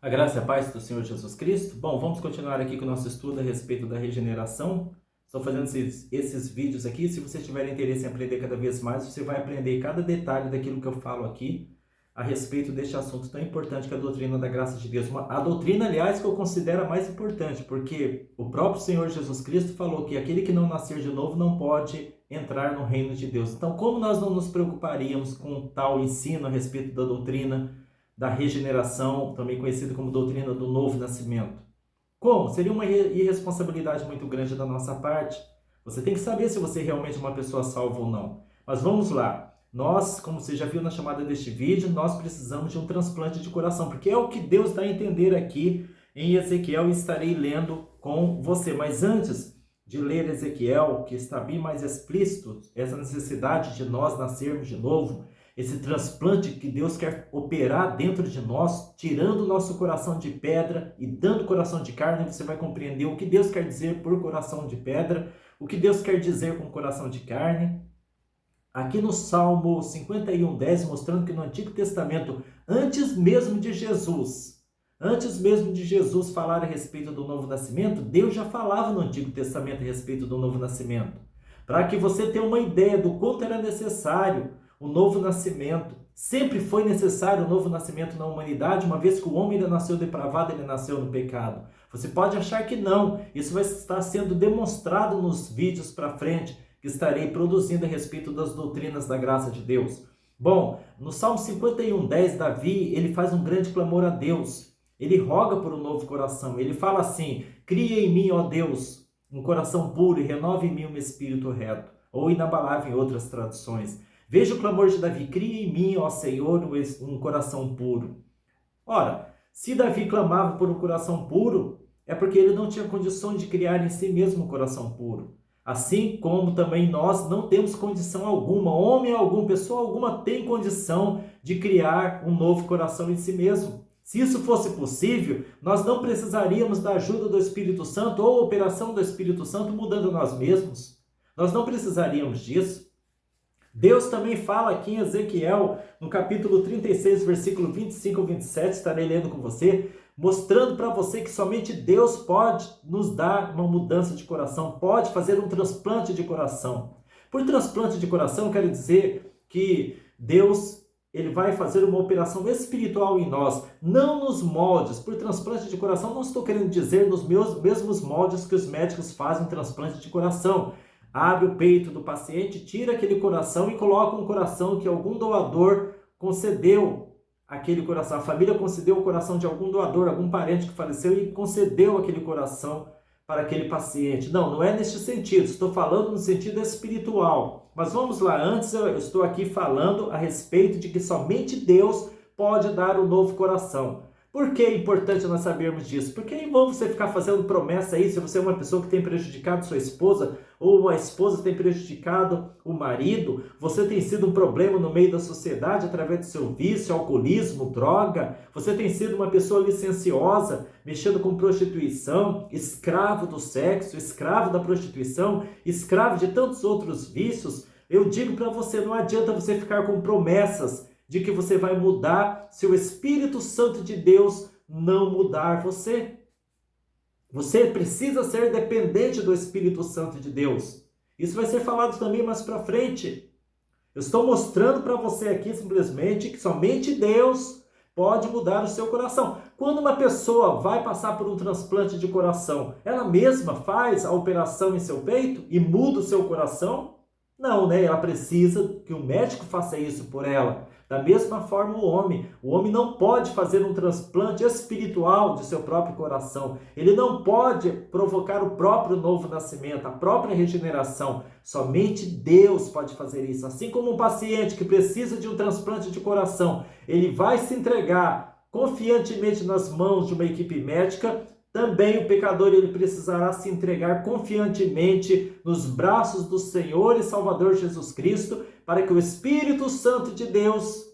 A graça e a paz do Senhor Jesus Cristo. Bom, vamos continuar aqui com o nosso estudo a respeito da regeneração. Estou fazendo esses vídeos aqui. Se você tiver interesse em aprender cada vez mais, você vai aprender cada detalhe daquilo que eu falo aqui a respeito deste assunto tão importante que é a doutrina da graça de Deus. A doutrina, aliás, que eu considero a mais importante, porque o próprio Senhor Jesus Cristo falou que aquele que não nascer de novo não pode entrar no reino de Deus. Então, como nós não nos preocuparíamos com tal ensino a respeito da doutrina da regeneração, também conhecida como doutrina do novo nascimento? Como? Seria uma irresponsabilidade muito grande da nossa parte. Você tem que saber se você realmente é uma pessoa salva ou não. Mas vamos lá. Nós, como você já viu na chamada deste vídeo, nós precisamos de um transplante de coração, porque é o que Deus dá a entender aqui em Ezequiel, e estarei lendo com você. Mas antes de ler Ezequiel, que está bem mais explícito, essa necessidade de nós nascermos de novo, esse transplante que Deus quer operar dentro de nós, tirando o nosso coração de pedra e dando coração de carne, você vai compreender o que Deus quer dizer por coração de pedra, o que Deus quer dizer com coração de carne. Aqui no Salmo 51:10, mostrando que no Antigo Testamento, antes mesmo de Jesus falar a respeito do novo nascimento, Deus já falava no Antigo Testamento a respeito do novo nascimento. Para que você tenha uma ideia do quanto era necessário o novo nascimento. Sempre foi necessário o novo nascimento na humanidade, uma vez que o homem ainda nasceu depravado, ele nasceu no pecado. Você pode achar que não, isso vai estar sendo demonstrado nos vídeos para frente, que estarei produzindo a respeito das doutrinas da graça de Deus. Bom, no Salmo 51:10, Davi, ele faz um grande clamor a Deus. Ele roga por um novo coração. Ele fala assim: cria em mim, ó Deus, um coração puro e renova em mim um espírito reto. Ou inabalável em outras traduções. Veja o clamor de Davi: cria em mim, ó Senhor, um coração puro. Ora, se Davi clamava por um coração puro, é porque ele não tinha condições de criar em si mesmo um coração puro. Assim como também nós não temos condição alguma, homem algum, pessoa alguma tem condição de criar um novo coração em si mesmo. Se isso fosse possível, nós não precisaríamos da ajuda do Espírito Santo ou operação do Espírito Santo mudando nós mesmos. Nós não precisaríamos disso. Deus também fala aqui em Ezequiel, no capítulo 36, versículo 25 ao 27, estarei lendo com você, mostrando para você que somente Deus pode nos dar uma mudança de coração, pode fazer um transplante de coração. Por transplante de coração, eu quero dizer que Deus, ele vai fazer uma operação espiritual em nós, não nos moldes. Por transplante de coração, não estou querendo dizer nos mesmos moldes que os médicos fazem transplante de coração. Abre o peito do paciente, tira aquele coração e coloca um coração que algum doador concedeu. Aquele coração, a família concedeu o coração de algum doador, algum parente que faleceu e concedeu aquele coração para aquele paciente. Não é neste sentido, estou falando no sentido espiritual. Mas vamos lá, antes eu estou aqui falando a respeito de que somente Deus pode dar um novo coração. Por que é importante nós sabermos disso? Porque é em vão você ficar fazendo promessa aí, se você é uma pessoa que tem prejudicado sua esposa, ou uma esposa tem prejudicado o marido, você tem sido um problema no meio da sociedade através do seu vício, alcoolismo, droga, você tem sido uma pessoa licenciosa, mexendo com prostituição, escravo do sexo, escravo da prostituição, escravo de tantos outros vícios. Eu digo para você, não adianta você ficar com promessas de que você vai mudar se o Espírito Santo de Deus não mudar você. Você precisa ser dependente do Espírito Santo de Deus. Isso vai ser falado também mais para frente. Eu estou mostrando para você aqui simplesmente que somente Deus pode mudar o seu coração. Quando uma pessoa vai passar por um transplante de coração, ela mesma faz a operação em seu peito e muda o seu coração? Não, né? Ela precisa que o médico faça isso por ela. Da mesma forma o homem não pode fazer um transplante espiritual de seu próprio coração. Ele não pode provocar o próprio novo nascimento, a própria regeneração. Somente Deus pode fazer isso. Assim como um paciente que precisa de um transplante de coração, ele vai se entregar confiantemente nas mãos de uma equipe médica. Também o pecador ele precisará se entregar confiantemente nos braços do Senhor e Salvador Jesus Cristo, para que o Espírito Santo de Deus,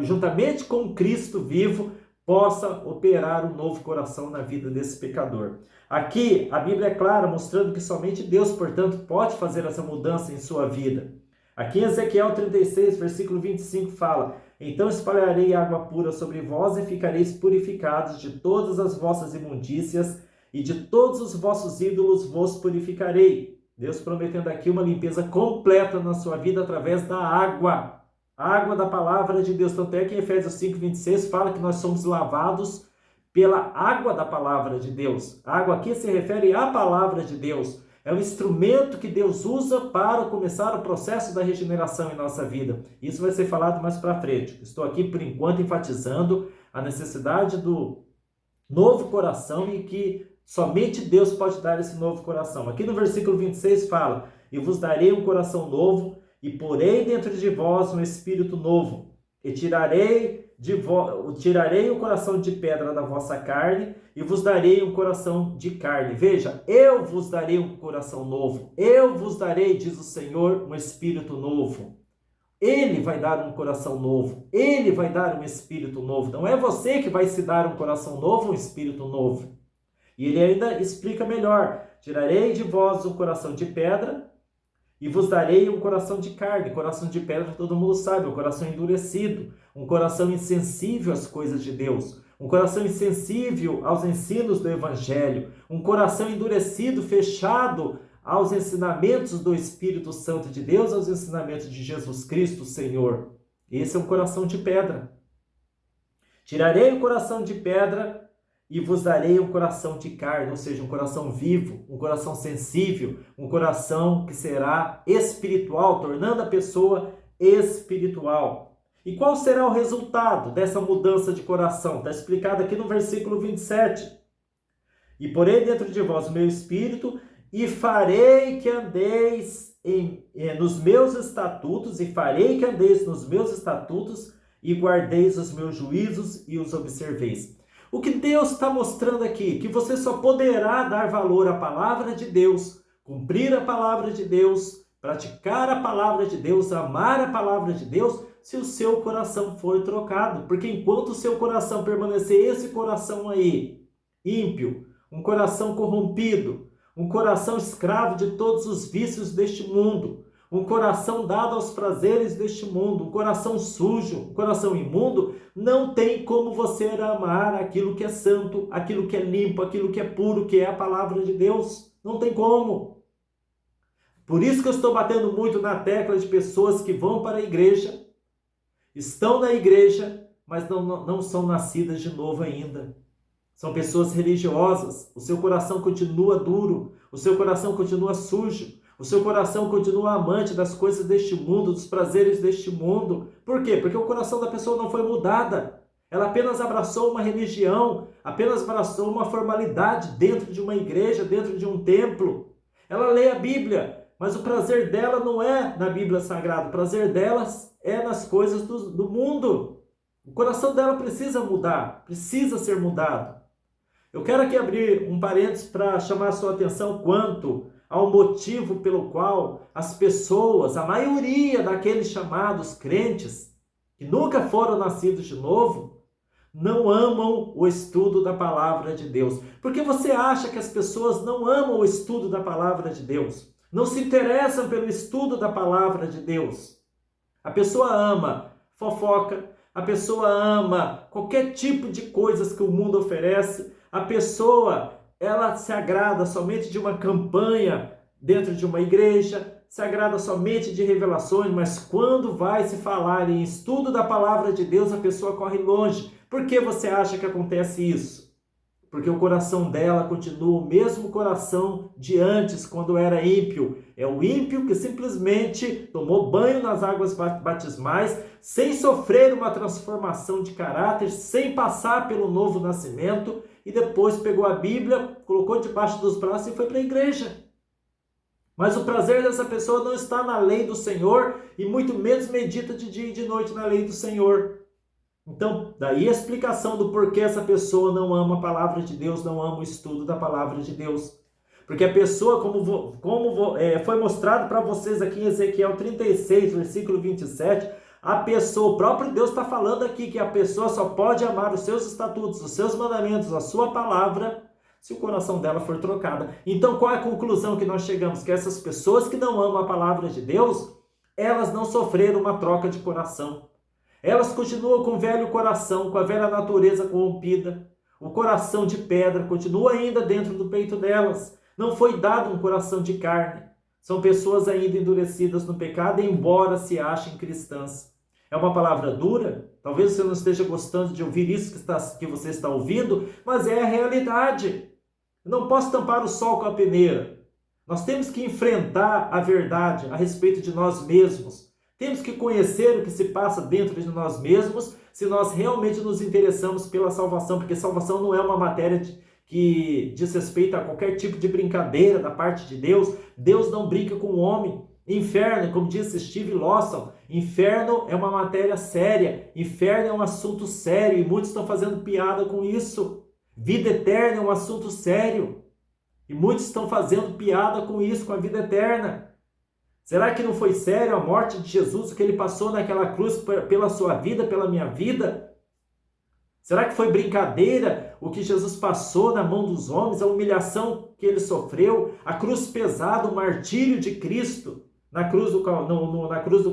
juntamente com Cristo vivo, possa operar um novo coração na vida desse pecador. Aqui a Bíblia é clara, mostrando que somente Deus, portanto, pode fazer essa mudança em sua vida. Aqui em Ezequiel 36, versículo 25 fala: Então espalharei água pura sobre vós e ficareis purificados de todas as vossas imundícias e de todos os vossos ídolos vos purificarei. Deus prometendo aqui uma limpeza completa na sua vida através da água. A água da palavra de Deus. Tanto é que em Efésios 5:26 fala que nós somos lavados pela água da palavra de Deus. A água aqui se refere à palavra de Deus. É um instrumento que Deus usa para começar o processo da regeneração em nossa vida. Isso vai ser falado mais para frente. Estou aqui, por enquanto, enfatizando a necessidade do novo coração e que somente Deus pode dar esse novo coração. Aqui no versículo 26 fala: e vos darei um coração novo e porei dentro de vós um espírito novo. E tirarei o coração de pedra da vossa carne e vos darei um coração de carne. Veja, eu vos darei um coração novo. Eu vos darei, diz o Senhor, um espírito novo. Ele vai dar um coração novo. Ele vai dar um espírito novo. Não é você que vai se dar um coração novo, um espírito novo. E ele ainda explica melhor: tirarei de vós um coração de pedra e vos darei um coração de carne. Coração de pedra, todo mundo sabe, um coração endurecido, um coração insensível às coisas de Deus, um coração insensível aos ensinos do Evangelho, um coração endurecido, fechado aos ensinamentos do Espírito Santo de Deus, aos ensinamentos de Jesus Cristo, Senhor. Esse é um coração de pedra. Tirarei o coração de pedra e vos darei um coração de carne, ou seja, um coração vivo, um coração sensível, um coração que será espiritual, tornando a pessoa espiritual. E qual será o resultado dessa mudança de coração? Está explicado aqui no versículo 27. E porei dentro de vós o meu espírito e farei que andeis nos meus estatutos, e farei que andeis nos meus estatutos e guardeis os meus juízos e os observeis. O que Deus está mostrando aqui? Que você só poderá dar valor à palavra de Deus, cumprir a palavra de Deus, praticar a palavra de Deus, amar a palavra de Deus, se o seu coração for trocado. Porque enquanto o seu coração permanecer esse coração aí, ímpio, um coração corrompido, um coração escravo de todos os vícios deste mundo, um coração dado aos prazeres deste mundo, um coração sujo, um coração imundo, não tem como você amar aquilo que é santo, aquilo que é limpo, aquilo que é puro, que é a palavra de Deus. Não tem como. Por isso que eu estou batendo muito na tecla de pessoas que vão para a igreja, estão na igreja, mas não são nascidas de novo ainda. São pessoas religiosas, o seu coração continua duro, o seu coração continua sujo, o seu coração continua amante das coisas deste mundo, dos prazeres deste mundo. Por quê? Porque o coração da pessoa não foi mudada. Ela apenas abraçou uma religião, apenas abraçou uma formalidade dentro de uma igreja, dentro de um templo. Ela lê a Bíblia, mas o prazer dela não é na Bíblia Sagrada, o prazer dela é nas coisas do mundo. O coração dela precisa mudar, precisa ser mudado. Eu quero aqui abrir um parênteses para chamar a sua atenção quanto ao motivo pelo qual as pessoas, a maioria daqueles chamados crentes, que nunca foram nascidos de novo, não amam o estudo da palavra de Deus. Porque você acha que as pessoas não amam o estudo da palavra de Deus? Não se interessam pelo estudo da palavra de Deus? A pessoa ama fofoca, a pessoa ama qualquer tipo de coisas que o mundo oferece, a pessoa ela se agrada somente de uma campanha dentro de uma igreja, se agrada somente de revelações, mas quando vai se falar em estudo da palavra de Deus, a pessoa corre longe. Por que você acha que acontece isso? Porque o coração dela continua o mesmo coração de antes, quando era ímpio. É o ímpio que simplesmente tomou banho nas águas batismais, sem sofrer uma transformação de caráter, sem passar pelo novo nascimento, e depois pegou a Bíblia, colocou debaixo dos braços e foi para a igreja. Mas o prazer dessa pessoa não está na lei do Senhor e muito menos medita de dia e de noite na lei do Senhor. Então, daí a explicação do porquê essa pessoa não ama a palavra de Deus, não ama o estudo da palavra de Deus. Porque a pessoa, como foi mostrado para vocês aqui em Ezequiel 36, versículo 27, a pessoa, o próprio Deus está falando aqui que a pessoa só pode amar os seus estatutos, os seus mandamentos, a sua palavra, se o coração dela for trocada. Então, qual é a conclusão que nós chegamos? Que essas pessoas que não amam a palavra de Deus, elas não sofreram uma troca de coração. Elas continuam com o velho coração, com a velha natureza corrompida. O coração de pedra continua ainda dentro do peito delas. Não foi dado um coração de carne. São pessoas ainda endurecidas no pecado, embora se achem cristãs. É uma palavra dura? Talvez você não esteja gostando de ouvir isso que você está ouvindo, mas é a realidade. Eu não posso tampar o sol com a peneira. Nós temos que enfrentar a verdade a respeito de nós mesmos. Temos que conhecer o que se passa dentro de nós mesmos, se nós realmente nos interessamos pela salvação, porque salvação não é uma matéria que diz respeito a qualquer tipo de brincadeira da parte de Deus. Deus não brinca com o homem. Inferno, como disse Steve Lawson, inferno é uma matéria séria, inferno é um assunto sério e muitos estão fazendo piada com isso. Vida eterna é um assunto sério e muitos estão fazendo piada com isso, com a vida eterna. Será que não foi sério a morte de Jesus, o que ele passou naquela cruz pela sua vida, pela minha vida? Será que foi brincadeira o que Jesus passou na mão dos homens, a humilhação que ele sofreu, a cruz pesada, o martírio de Cristo na cruz do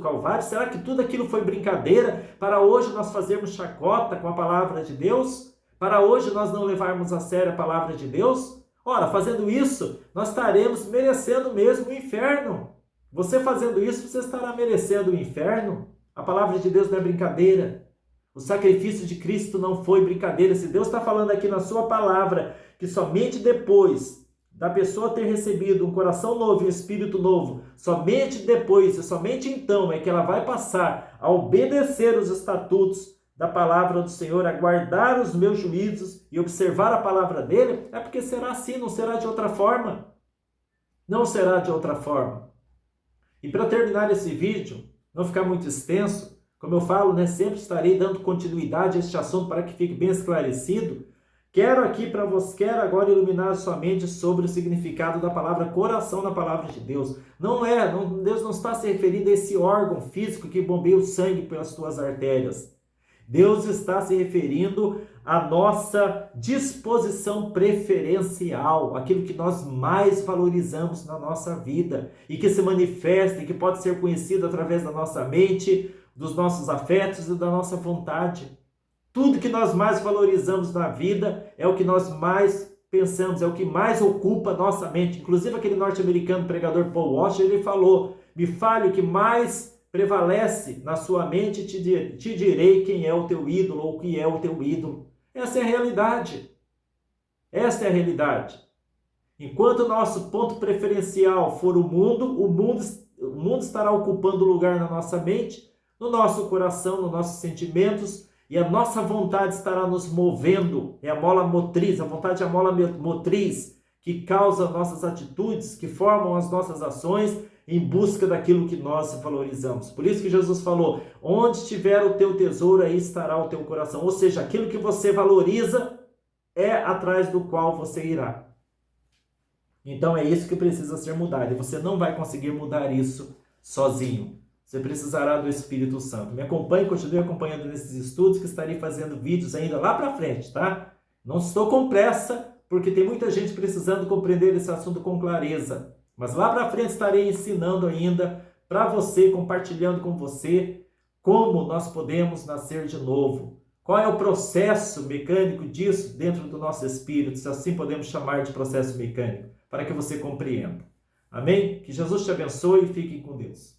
Calvário? Será que tudo aquilo foi brincadeira para hoje nós fazermos chacota com a palavra de Deus? Para hoje nós não levarmos a sério a palavra de Deus? Ora, fazendo isso, nós estaremos merecendo mesmo o inferno. Você fazendo isso, você estará merecendo o inferno. A palavra de Deus não é brincadeira. O sacrifício de Cristo não foi brincadeira. Se Deus está falando aqui na sua palavra que somente depois da pessoa ter recebido um coração novo e um espírito novo, somente depois e somente então é que ela vai passar a obedecer os estatutos da palavra do Senhor, a guardar os meus juízos e observar a palavra dele, é porque será assim, não será de outra forma. Não será de outra forma. E para terminar esse vídeo, não ficar muito extenso, como eu falo, sempre estarei dando continuidade a este assunto para que fique bem esclarecido. Quero agora iluminar sua mente sobre o significado da palavra coração na palavra de Deus. Deus não está se referindo a esse órgão físico que bombeia o sangue pelas tuas artérias. Deus está se referindo à nossa disposição preferencial, aquilo que nós mais valorizamos na nossa vida e que se manifesta e que pode ser conhecido através da nossa mente, dos nossos afetos e da nossa vontade. Tudo que nós mais valorizamos na vida é o que nós mais pensamos, é o que mais ocupa a nossa mente. Inclusive aquele norte-americano pregador Paul Washer, ele falou: me fale o que mais prevalece na sua mente e te direi quem é o teu ídolo ou o que é o teu ídolo. Essa é a realidade. Essa é a realidade. Enquanto o nosso ponto preferencial for o mundo estará ocupando lugar na nossa mente, no nosso coração, nos nossos sentimentos, e a nossa vontade estará nos movendo. É a mola motriz, a vontade é a mola motriz que causa nossas atitudes, que formam as nossas ações em busca daquilo que nós valorizamos. Por isso que Jesus falou: onde estiver o teu tesouro, aí estará o teu coração. Ou seja, aquilo que você valoriza é atrás do qual você irá. Então é isso que precisa ser mudado. E você não vai conseguir mudar isso sozinho. Você precisará do Espírito Santo. Me acompanhe, continue acompanhando nesses estudos, que estarei fazendo vídeos ainda lá para frente, tá? Não estou com pressa, porque tem muita gente precisando compreender esse assunto com clareza. Mas lá para frente estarei ensinando ainda para você, compartilhando com você como nós podemos nascer de novo. Qual é o processo mecânico disso dentro do nosso espírito, se assim podemos chamar de processo mecânico, para que você compreenda. Amém? Que Jesus te abençoe e fique com Deus.